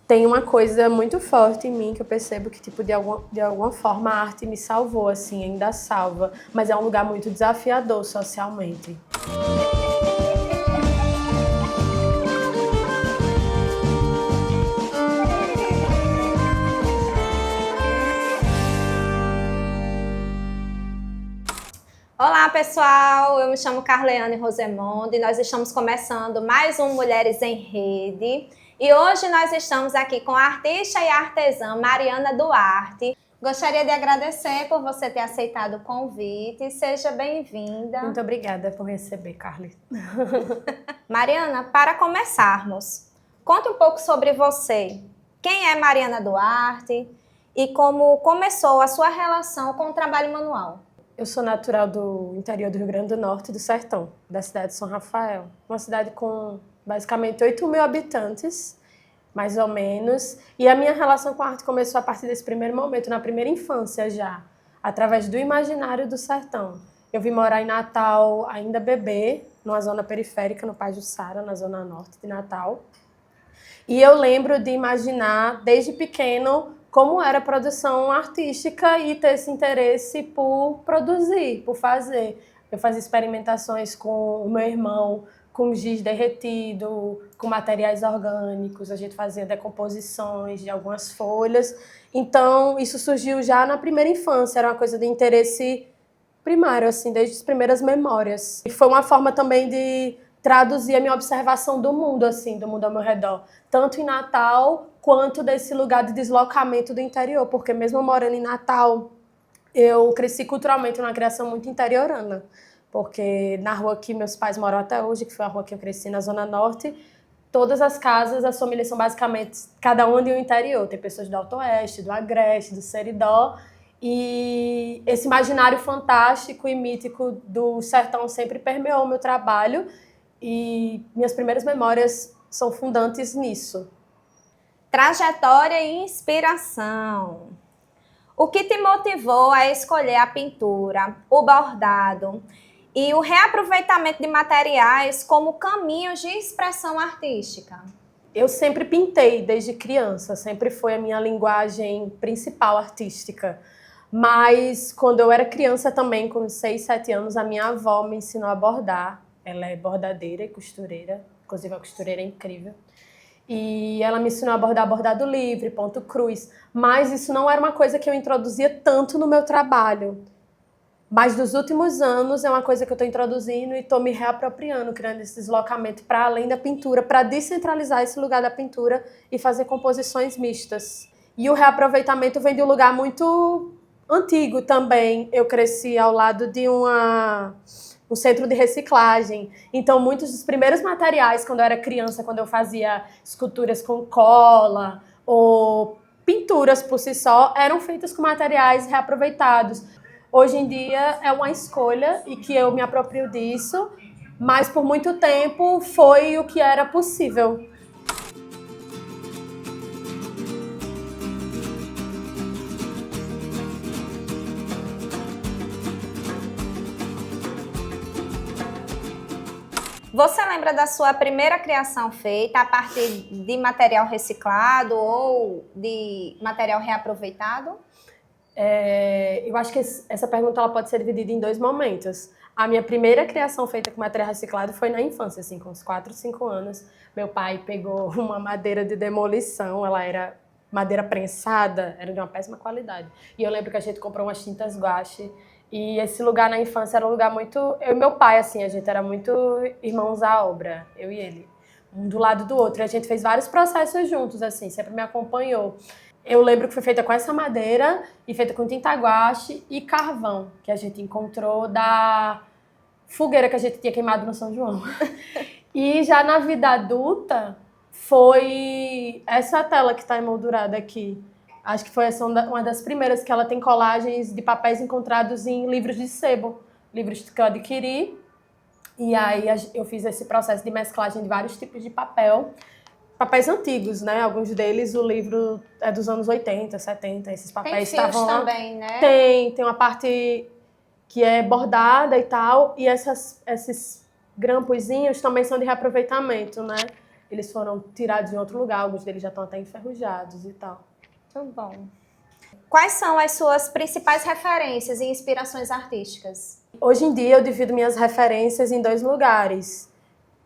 Tem uma coisa muito forte em mim que eu percebo que, tipo, de alguma forma a arte me salvou, assim, ainda salva. Mas é um lugar muito desafiador socialmente. Olá pessoal, eu me chamo Carleane Rosemonde e nós estamos começando mais um Mulheres em Rede e hoje nós estamos aqui com a artista e artesã Mariana Duarte. Gostaria de agradecer por você ter aceitado o convite, seja bem-vinda. Muito obrigada por receber, Carly. Mariana, para começarmos, conte um pouco sobre você. Quem é Mariana Duarte e como começou a sua relação com o trabalho manual? Eu sou natural do interior do Rio Grande do Norte, do Sertão, da cidade de São Rafael. Uma cidade com basicamente 8.000 habitantes, mais ou menos. E a minha relação com a arte começou a partir desse primeiro momento, na primeira infância já, através do imaginário do sertão. Eu vim morar em Natal ainda bebê, numa zona periférica, no Pajuçara, na zona norte de Natal. E eu lembro de imaginar, desde pequeno, como era a produção artística e ter esse interesse por produzir, por fazer. Eu fazia experimentações com o meu irmão, com giz derretido, com materiais orgânicos, a gente fazia decomposições de algumas folhas. Então, isso surgiu já na primeira infância, era uma coisa de interesse primário, assim, desde as primeiras memórias. E foi uma forma também de traduzir a minha observação do mundo, assim, do mundo ao meu redor. Tanto em Natal, quanto desse lugar de deslocamento do interior. Porque mesmo morando em Natal, eu cresci culturalmente numa criação muito interiorana. Porque na rua que meus pais moram até hoje, que foi a rua que eu cresci, na Zona Norte, todas as casas, as famílias são basicamente, cada uma de um interior. Tem pessoas do Alto Oeste, do Agreste, do Seridó. E esse imaginário fantástico e mítico do sertão sempre permeou o meu trabalho. E minhas primeiras memórias são fundantes nisso. Trajetória e inspiração. O que te motivou a escolher a pintura, o bordado e o reaproveitamento de materiais como caminhos de expressão artística? Eu sempre pintei desde criança, sempre foi a minha linguagem principal artística. Mas quando eu era criança também, com 6, 7 anos, a minha avó me ensinou a bordar. Ela é bordadeira e costureira, inclusive a costureira é incrível. E ela me ensinou a bordar bordado livre, ponto cruz. Mas isso não era uma coisa que eu introduzia tanto no meu trabalho. Mas dos últimos anos é uma coisa que eu estou introduzindo e estou me reapropriando, criando esse deslocamento para além da pintura, para descentralizar esse lugar da pintura e fazer composições mistas. E o reaproveitamento vem de um lugar muito antigo também. Eu cresci ao lado de um centro de reciclagem. Então, muitos dos primeiros materiais, quando eu era criança, quando eu fazia esculturas com cola ou pinturas por si só, eram feitas com materiais reaproveitados. Hoje em dia é uma escolha e que eu me aproprio disso, mas por muito tempo foi o que era possível. Você lembra da sua primeira criação feita a partir de material reciclado ou de material reaproveitado? Eu acho que essa pergunta ela pode ser dividida em dois momentos. A minha primeira criação feita com material reciclado foi na infância, assim, com uns 4, 5 anos. Meu pai pegou uma madeira de demolição, ela era madeira prensada, era de uma péssima qualidade. E eu lembro que a gente comprou umas tintas guache. E esse lugar na infância era um lugar muito... Eu e meu pai, assim, a gente era muito irmãos à obra, eu e ele. Um do lado do outro. E a gente fez vários processos juntos, assim, sempre me acompanhou. Eu lembro que foi feita com essa madeira e feita com tinta guache e carvão, que a gente encontrou da fogueira que a gente tinha queimado no São João. E já na vida adulta, foi essa tela que está emoldurada aqui. Acho que foi essa uma das primeiras, que ela tem colagens de papéis encontrados em livros de sebo, livros que eu adquiri. E aí eu fiz esse processo de mesclagem de vários tipos de papéis antigos, né? Alguns deles, o livro é dos anos 80, 70, esses papéis estavam lá. Tem fios também, né? Tem uma parte que é bordada e tal, e esses grampozinhos também são de reaproveitamento, né? eles foram tirados em outro lugar, alguns deles já estão até enferrujados e tal. Muito bom. Quais são as suas principais referências e inspirações artísticas? Hoje em dia eu divido minhas referências em 2 lugares.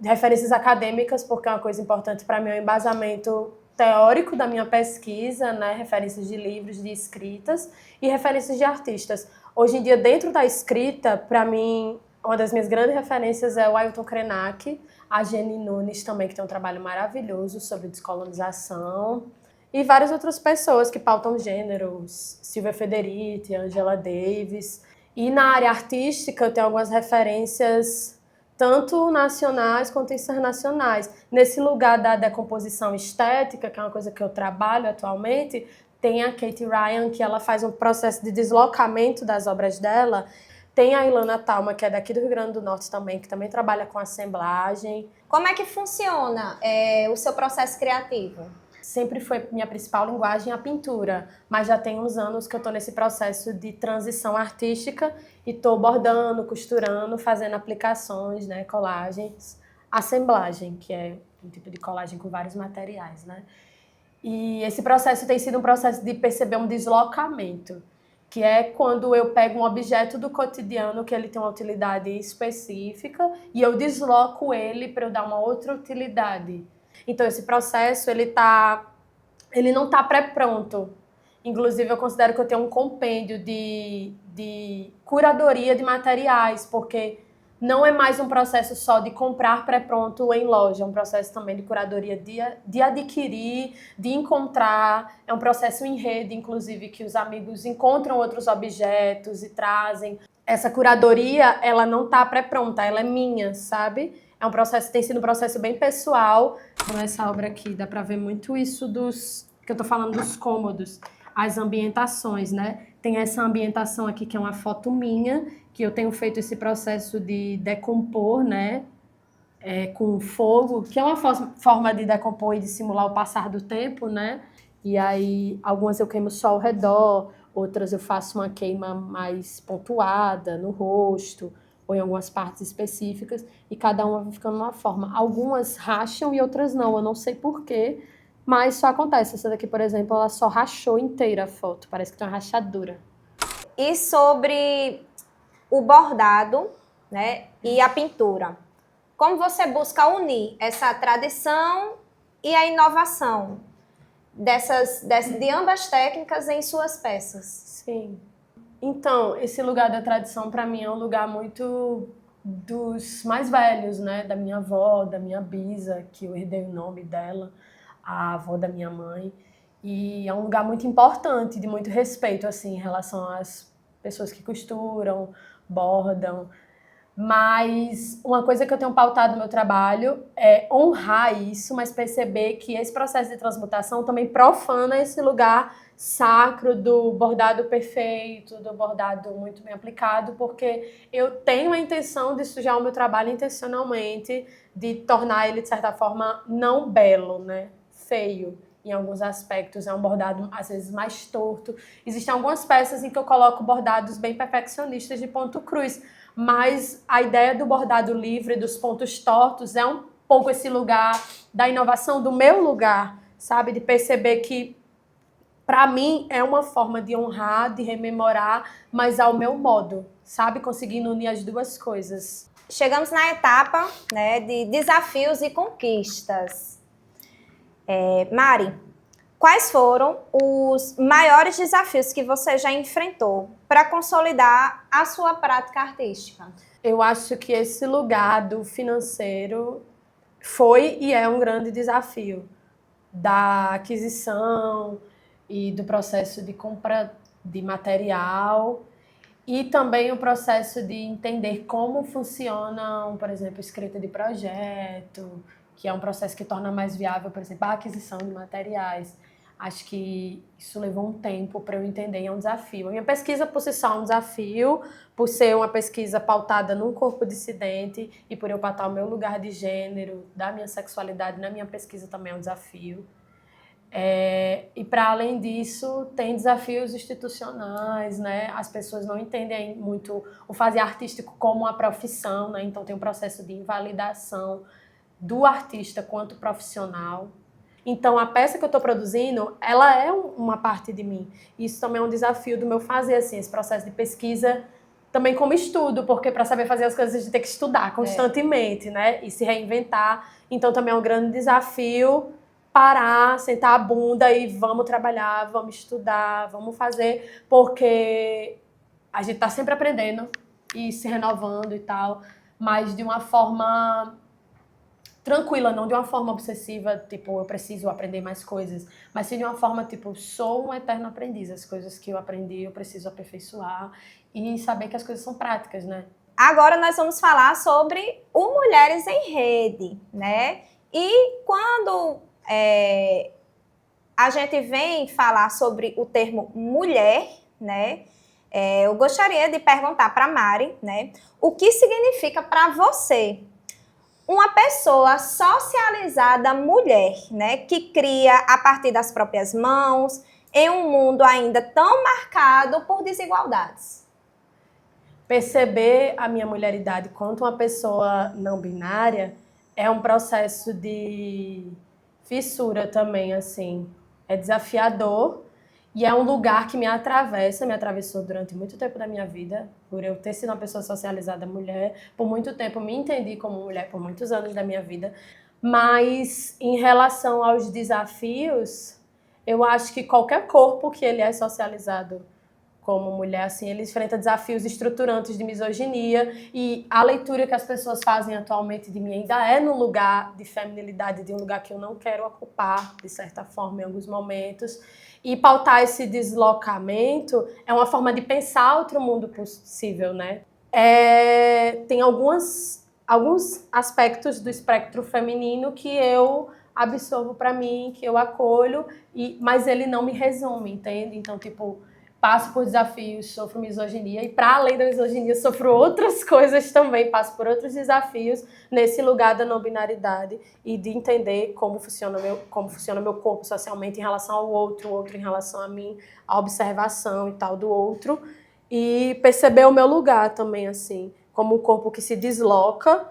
Referências acadêmicas, porque é uma coisa importante para mim, é o embasamento teórico da minha pesquisa, né? Referências de livros, de escritas, e referências de artistas. Hoje em dia, dentro da escrita, para mim, uma das minhas grandes referências é o Ailton Krenak, a Jenny Nunes também, que tem um trabalho maravilhoso sobre descolonização, e várias outras pessoas que pautam gêneros, Silvia Federici, Angela Davis. E na área artística eu tenho algumas referências tanto nacionais quanto internacionais. Nesse lugar da decomposição estética, que é uma coisa que eu trabalho atualmente, tem a Kate Ryan, que ela faz um processo de deslocamento das obras dela. Tem a Ilana Thalma, que é daqui do Rio Grande do Norte também, que também trabalha com assemblagem. Como é que funciona o seu processo criativo? Sempre foi minha principal linguagem a pintura, mas já tem uns anos que eu estou nesse processo de transição artística e estou bordando, costurando, fazendo aplicações, né, colagens, assemblagem, que é um tipo de colagem com vários materiais, né? E esse processo tem sido um processo de perceber um deslocamento, que é quando eu pego um objeto do cotidiano que ele tem uma utilidade específica e eu desloco ele para eu dar uma outra utilidade. Então, esse processo, ele não está pré-pronto. Inclusive, eu considero que eu tenho um compêndio de curadoria de materiais, porque não é mais um processo só de comprar pré-pronto em loja, é um processo também de curadoria de adquirir, de encontrar. É um processo em rede, inclusive, que os amigos encontram outros objetos e trazem. Essa curadoria, ela não está pré-pronta, ela é minha, sabe? É um processo, tem sido um processo bem pessoal. Nessa obra aqui dá para ver muito isso que eu tô falando dos cômodos, as ambientações, né? Tem essa ambientação aqui que é uma foto minha, que eu tenho feito esse processo de decompor, né? Com fogo, que é uma forma de decompor e de simular o passar do tempo, né? E aí algumas eu queimo só ao redor, outras eu faço uma queima mais pontuada no rosto, ou em algumas partes específicas, e cada uma vai ficando uma forma. Algumas racham e outras não, eu não sei porquê, mas só acontece. Essa daqui, por exemplo, ela só rachou inteira a foto, parece que tem uma rachadura. E sobre o bordado, né, e a pintura? Como você busca unir essa tradição e a inovação de ambas técnicas em suas peças? Sim. Então, esse lugar da tradição, para mim, é um lugar muito dos mais velhos, né? Da minha avó, da minha bisa, que eu herdei o nome dela, a avó da minha mãe. E é um lugar muito importante, de muito respeito, assim, em relação às pessoas que costuram, bordam. Mas uma coisa que eu tenho pautado no meu trabalho é honrar isso, mas perceber que esse processo de transmutação também profana esse lugar sacro do bordado perfeito, do bordado muito bem aplicado, porque eu tenho a intenção de sujar o meu trabalho intencionalmente, de tornar ele, de certa forma, não belo, né? Feio. Em alguns aspectos, é um bordado às vezes mais torto. Existem algumas peças em que eu coloco bordados bem perfeccionistas de ponto cruz, mas a ideia do bordado livre, dos pontos tortos, é um pouco esse lugar da inovação, do meu lugar, sabe? De perceber que, para mim, é uma forma de honrar, de rememorar, mas ao meu modo, sabe? Conseguindo unir as duas coisas. Chegamos na etapa, né, de desafios e conquistas. Mari, quais foram os maiores desafios que você já enfrentou para consolidar a sua prática artística? Eu acho que esse lugar do financeiro foi e é um grande desafio da aquisição e do processo de compra de material e também o processo de entender como funciona, por exemplo, escrita de projeto, que é um processo que torna mais viável, por exemplo, a aquisição de materiais. Acho que isso levou um tempo para eu entender e é um desafio. A minha pesquisa por si só é um desafio, por ser uma pesquisa pautada num corpo dissidente e por eu pautar o meu lugar de gênero, da minha sexualidade na minha pesquisa também é um desafio. E para além disso, tem desafios institucionais, né? As pessoas não entendem muito o fazer artístico como uma profissão, né? Então tem um processo de invalidação do artista quanto profissional. Então, a peça que eu estou produzindo, ela é uma parte de mim. Isso também é um desafio do meu fazer, assim, esse processo de pesquisa, também como estudo, porque para saber fazer as coisas a gente tem que estudar constantemente, né? E se reinventar. Então, também é um grande desafio parar, sentar a bunda e vamos trabalhar, vamos estudar, vamos fazer, porque a gente está sempre aprendendo e se renovando e tal, mas de uma forma tranquila, não de uma forma obsessiva, tipo, eu preciso aprender mais coisas, mas sim de uma forma, tipo, sou um eterno aprendiz. As coisas que eu aprendi, eu preciso aperfeiçoar e saber que as coisas são práticas, né? Agora nós vamos falar sobre o Mulheres em Rede, né? E quando a gente vem falar sobre o termo mulher, né? Eu gostaria de perguntar para a Mari, né? O que significa para você uma pessoa socializada mulher, né, que cria a partir das próprias mãos, em um mundo ainda tão marcado por desigualdades? Perceber a minha mulheridade quanto uma pessoa não binária é um processo de fissura também, assim. É desafiador e é um lugar que me atravessou durante muito tempo da minha vida, por eu ter sido uma pessoa socializada mulher. Por muito tempo me entendi como mulher, por muitos anos da minha vida. Mas em relação aos desafios, eu acho que qualquer corpo que ele é socializado como mulher, assim, ele enfrenta desafios estruturantes de misoginia, e a leitura que as pessoas fazem atualmente de mim ainda é no lugar de feminilidade, de um lugar que eu não quero ocupar, de certa forma, em alguns momentos. E pautar esse deslocamento é uma forma de pensar outro mundo possível, né? Tem alguns aspectos do espectro feminino que eu absorvo para mim, que eu acolho, mas ele não me resume, entende? Então, tipo, passo por desafios, sofro misoginia, e para além da misoginia, sofro outras coisas também, passo por outros desafios nesse lugar da não binaridade e de entender como funciona meu corpo socialmente em relação ao outro, o outro em relação a mim, a observação e tal do outro, e perceber o meu lugar também, assim, como um corpo que se desloca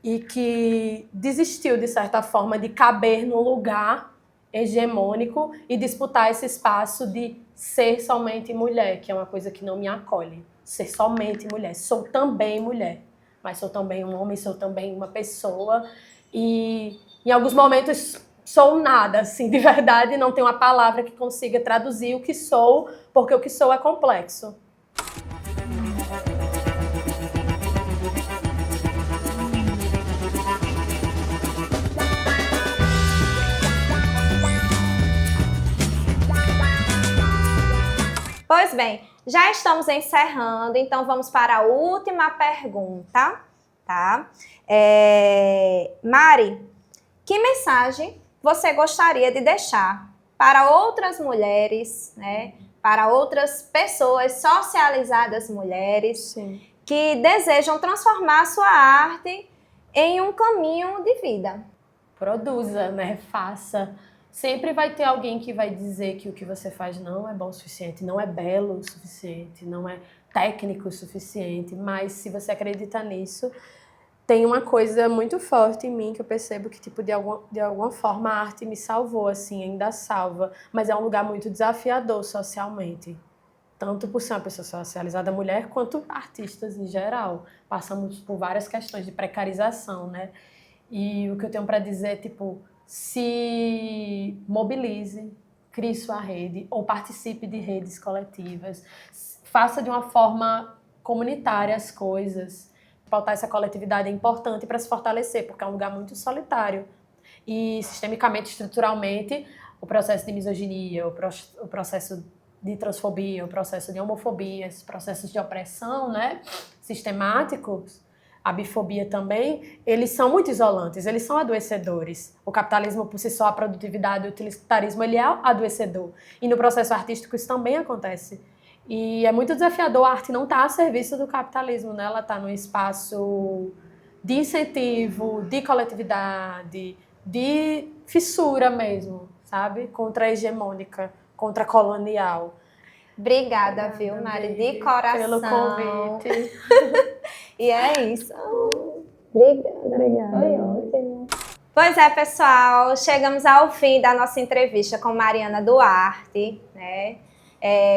e que desistiu, de certa forma, de caber num lugar hegemônico e disputar esse espaço de ser somente mulher, que é uma coisa que não me acolhe. Ser somente mulher. Sou também mulher, mas sou também um homem, sou também uma pessoa. E em alguns momentos sou nada, assim, de verdade, não tenho uma palavra que consiga traduzir o que sou, porque o que sou é complexo. Pois bem, já estamos encerrando, então vamos para a última pergunta, tá? Mari, que mensagem você gostaria de deixar para outras mulheres, né? Para outras pessoas socializadas mulheres, Sim, que desejam transformar sua arte em um caminho de vida? produza, né? Faça. Sempre vai ter alguém que vai dizer que o que você faz não é bom o suficiente, não é belo o suficiente, não é técnico o suficiente, mas se você acredita nisso, tem uma coisa muito forte em mim que eu percebo que, tipo, de alguma forma a arte me salvou, assim, ainda salva, mas é um lugar muito desafiador socialmente. Tanto por ser uma pessoa socializada mulher, quanto artistas em geral. Passamos por várias questões de precarização, né? E o que eu tenho para dizer é, tipo, se mobilize, crie sua rede ou participe de redes coletivas. Faça de uma forma comunitária as coisas. Pautar essa coletividade é importante para se fortalecer, porque é um lugar muito solitário. E sistemicamente, estruturalmente, o processo de misoginia, o processo de transfobia, o processo de homofobia, esses processos de opressão, né, sistemáticos, a bifobia também, eles são muito isolantes, eles são adoecedores. O capitalismo por si só, a produtividade, o utilitarismo, ele é adoecedor. E no processo artístico isso também acontece. E é muito desafiador, a arte não está a serviço do capitalismo, né? Ela está num espaço de incentivo, de coletividade, de fissura mesmo, sabe? Contra-hegemônica, contra-colonial. Obrigada, viu, Mari? De coração. Pelo convite. E é isso. Obrigada. Foi ótimo. Pois é, pessoal, chegamos ao fim da nossa entrevista com Mariana Duarte, né?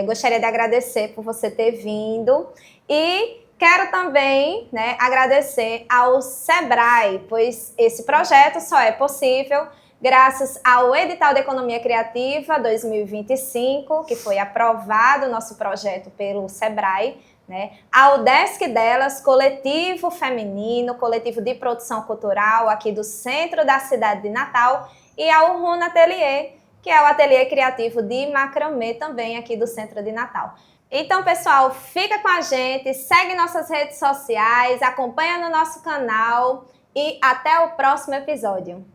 Gostaria de agradecer por você ter vindo e quero também, né, agradecer ao Sebrae, pois esse projeto só é possível graças ao Edital de Economia Criativa 2025, que foi aprovado o nosso projeto pelo Sebrae, né, ao Desk Delas, coletivo feminino, coletivo de produção cultural aqui do centro da cidade de Natal, e ao Runa Atelier, que é o ateliê criativo de macramê também aqui do centro de Natal. Então, pessoal, fica com a gente, segue nossas redes sociais, acompanha no nosso canal e até o próximo episódio.